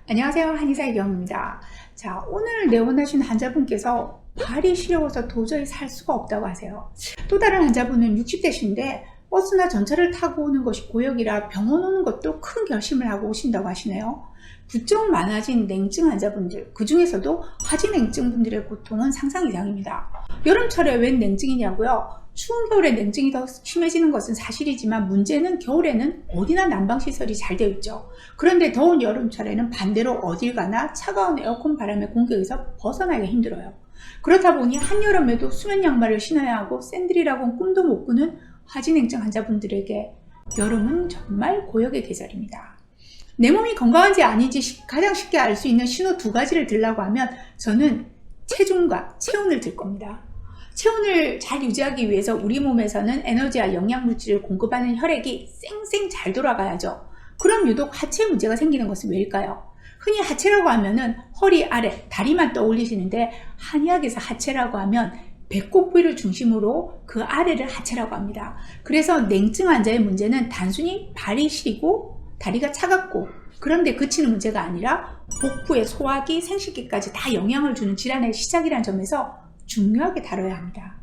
안녕하세요, 한의사 이경입니다. 자, 오늘 내원하신 환자분께서 발이 시려워서 도저히 살 수가 없다고 하세요. 또 다른 환자분은 60대신데 버스나 전철을 타고 오는 것이 고역이라 병원 오는 것도 큰 결심을 하고 오신다고 하시네요. 부쩍 많아진 냉증 환자분들, 그 중에서도 하지냉증 분들의 고통은 상상 이상입니다. 여름철에 웬 냉증이냐고요? 추운 겨울에 냉증이 더 심해지는 것은 사실이지만 문제는 겨울에는 어디나 난방시설이 잘 되어 있죠. 그런데 더운 여름철에는 반대로 어딜 가나 차가운 에어컨 바람의 공격에서 벗어나기가 힘들어요. 그렇다 보니 한여름에도 수면 양말을 신어야 하고 샌들이라고는 꿈도 못 꾸는 하지냉증 환자분들에게 여름은 정말 고역의 계절입니다. 내 몸이 건강한지 아닌지 가장 쉽게 알 수 있는 신호 두 가지를 들라고 하면 저는 체중과 체온을 들 겁니다. 체온을 잘 유지하기 위해서 우리 몸에서는 에너지와 영양물질을 공급하는 혈액이 쌩쌩 잘 돌아가야죠. 그럼 유독 하체 문제가 생기는 것은 왜일까요? 흔히 하체라고 하면은 허리 아래, 다리만 떠올리시는데 한의학에서 하체라고 하면 배꼽 부위를 중심으로 그 아래를 하체라고 합니다. 그래서 냉증 환자의 문제는 단순히 발이 시리고 다리가 차갑고 그런데 그치는 문제가 아니라 복부의 소화기, 생식기까지 다 영향을 주는 질환의 시작이라는 점에서 중요하게 다뤄야 합니다.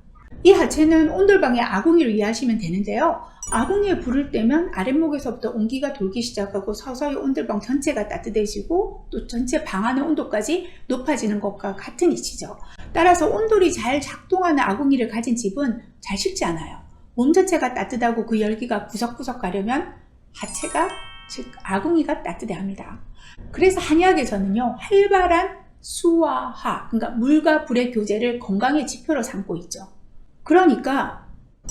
이 하체는 온돌방의 아궁이를 이해하시면 되는데요. 아궁이에 불을 떼면 아랫목에서부터 온기가 돌기 시작하고 서서히 온돌방 전체가 따뜻해지고 또 전체 방 안의 온도까지 높아지는 것과 같은 이치죠. 따라서 온돌이 잘 작동하는 아궁이를 가진 집은 잘 식지 않아요. 몸 전체가 따뜻하고 그 열기가 구석구석 가려면 하체가, 즉 아궁이가 따뜻해야 합니다. 그래서 한의학에서는요, 활발한 수와 화, 그러니까 물과 불의 교제를 건강의 지표로 삼고 있죠. 그러니까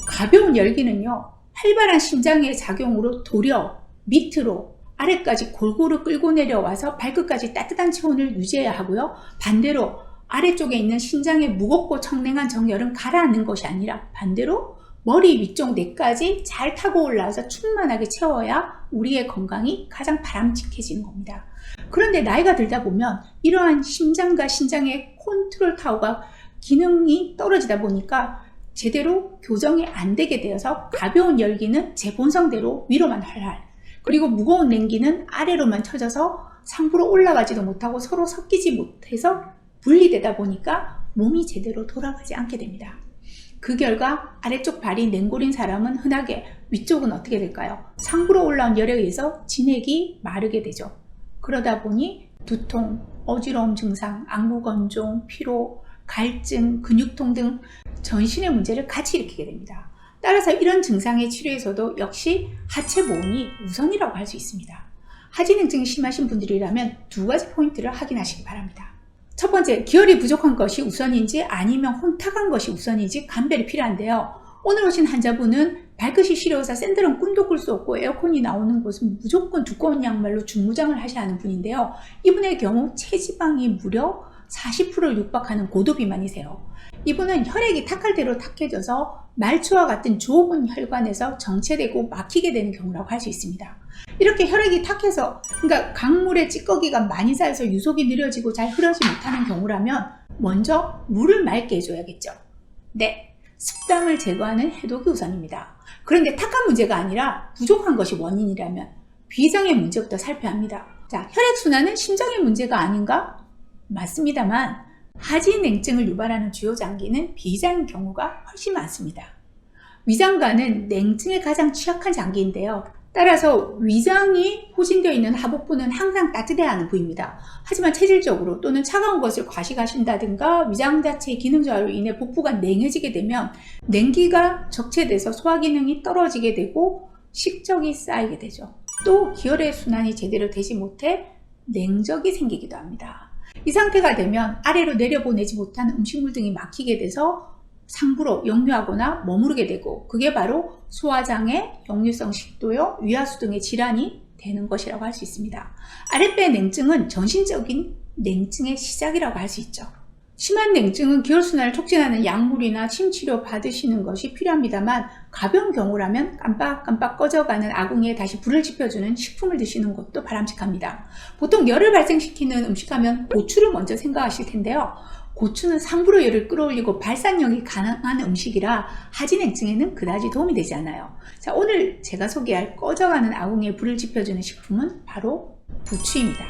가벼운 열기는요, 활발한 심장의 작용으로 도려 밑으로 아래까지 골고루 끌고 내려와서 발끝까지 따뜻한 체온을 유지해야 하고요. 반대로 아래쪽에 있는 심장의 무겁고 청량한 정열은 가라앉는 것이 아니라 반대로 머리 위쪽 뇌까지 잘 타고 올라와서 충만하게 채워야 우리의 건강이 가장 바람직해지는 겁니다. 그런데 나이가 들다 보면 이러한 심장과 신장의 컨트롤 타워가 기능이 떨어지다 보니까 제대로 교정이 안 되게 되어서 가벼운 열기는 제 본성대로 위로만 활활, 그리고 무거운 냉기는 아래로만 쳐져서 상부로 올라가지도 못하고 서로 섞이지 못해서 분리되다 보니까 몸이 제대로 돌아가지 않게 됩니다. 그 결과 아래쪽 발이 냉골인 사람은 흔하게 위쪽은 어떻게 될까요? 상부로 올라온 열에 의해서 진액이 마르게 되죠. 그러다 보니 두통, 어지러움 증상, 악무건종, 피로, 갈증, 근육통 등 전신의 문제를 같이 일으키게 됩니다. 따라서 이런 증상의 치료에서도 역시 하체 보온이 우선이라고 할 수 있습니다. 하지냉증이 심하신 분들이라면 두 가지 포인트를 확인하시기 바랍니다. 첫 번째, 기혈이 부족한 것이 우선인지 아니면 혼탁한 것이 우선인지 감별이 필요한데요. 오늘 오신 환자분은 발끝이 시려워서 샌들은 꿈도 꿀 수 없고 에어컨이 나오는 곳은 무조건 두꺼운 양말로 중무장을 하셔야 하는 분인데요. 이분의 경우 체지방이 무려 40%를 육박하는 고도비만이세요. 이분은 혈액이 탁할 대로 탁해져서 말초와 같은 좁은 혈관에서 정체되고 막히게 되는 경우라고 할 수 있습니다. 이렇게 혈액이 탁해서, 그러니까 강물에 찌꺼기가 많이 쌓여서 유속이 느려지고 잘 흐르지 못하는 경우라면 먼저 물을 맑게 해줘야겠죠. 네, 습담을 제거하는 해독이 우선입니다. 그런데 탁한 문제가 아니라 부족한 것이 원인이라면 비장의 문제부터 살펴야 합니다. 자, 혈액순환은 심장의 문제가 아닌가? 맞습니다만 하지냉증을 유발하는 주요 장기는 비장인 경우가 훨씬 많습니다. 위장관은 냉증에 가장 취약한 장기인데요. 따라서 위장이 포진되어 있는 하복부는 항상 따뜻해야 하는 부위입니다. 하지만 체질적으로 또는 차가운 것을 과식하신다든가 위장 자체의 기능 저하로 인해 복부가 냉해지게 되면 냉기가 적체돼서 소화기능이 떨어지게 되고 식적이 쌓이게 되죠. 또 기혈의 순환이 제대로 되지 못해 냉적이 생기기도 합니다. 이 상태가 되면 아래로 내려보내지 못한 음식물 등이 막히게 돼서 상부로 역류하거나 머무르게 되고 그게 바로 소화장애, 역류성 식도염, 위하수 등의 질환이 되는 것이라고 할 수 있습니다. 아랫배 냉증은 전신적인 냉증의 시작이라고 할 수 있죠. 심한 냉증은 기혈순환을 촉진하는 약물이나 침치료 받으시는 것이 필요합니다만 가벼운 경우라면 깜빡깜빡 꺼져가는 아궁이에 다시 불을 지펴주는 식품을 드시는 것도 바람직합니다. 보통 열을 발생시키는 음식하면 고추를 먼저 생각하실 텐데요. 고추는 상부로 열을 끌어올리고 발산력이 가능한 음식이라 하지냉증에는 그다지 도움이 되지 않아요. 자, 오늘 제가 소개할 꺼져가는 아궁이에 불을 지펴주는 식품은 바로 부추입니다.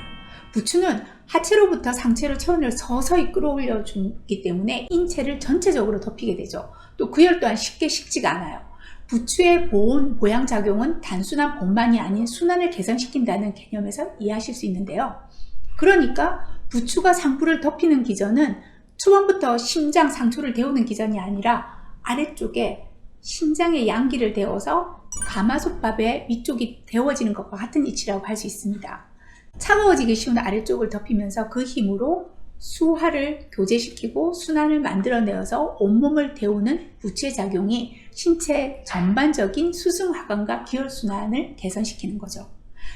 부추는 하체로부터 상체로 체온을 서서히 끌어올려 주기 때문에 인체를 전체적으로 덮이게 되죠. 또 그 열 또한 쉽게 식지가 않아요. 부추의 보온 작용은 단순한 보온만이 아닌 순환을 개선시킨다는 개념에서 이해하실 수 있는데요. 그러니까 부추가 상부를 덮이는 기전은 초반부터 심장 상초를 데우는 기전이 아니라 아래쪽에 심장의 양기를 데워서 가마솥밥의 위쪽이 데워지는 것과 같은 이치라고 할 수 있습니다. 차가워지기 쉬운 아래쪽을 덮이면서 그 힘으로 수화를 교제시키고 순환을 만들어내어서 온몸을 데우는 부추의 작용이 신체 전반적인 수승화관과 기혈순환을 개선시키는 거죠.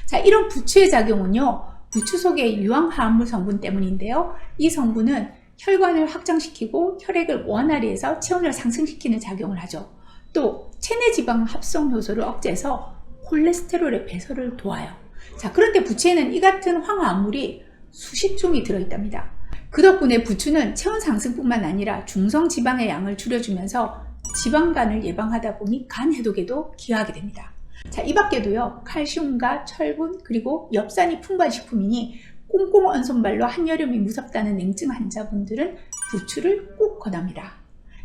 자, 이런 부추의 작용은요, 부추 속의 유황화합물 성분 때문인데요. 이 성분은 혈관을 확장시키고 혈액을 원활히 해서 체온을 상승시키는 작용을 하죠. 또 체내지방 합성 효소를 억제해서 콜레스테롤의 배설을 도와요. 자, 그런데 부추에는 이 같은 황화합물이 수십 종이 들어있답니다. 그 덕분에 부추는 체온 상승뿐만 아니라 중성 지방의 양을 줄여주면서 지방간을 예방하다 보니 간 해독에도 기여하게 됩니다. 자, 이 밖에도요, 칼슘과 철분 그리고 엽산이 풍부한 식품이니 꽁꽁 언 손발로 한여름이 무섭다는 냉증 환자분들은 부추를 꼭 권합니다.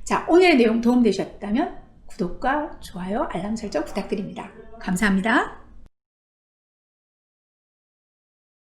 자, 오늘의 내용 도움되셨다면 구독과 좋아요, 알람 설정 부탁드립니다. 감사합니다.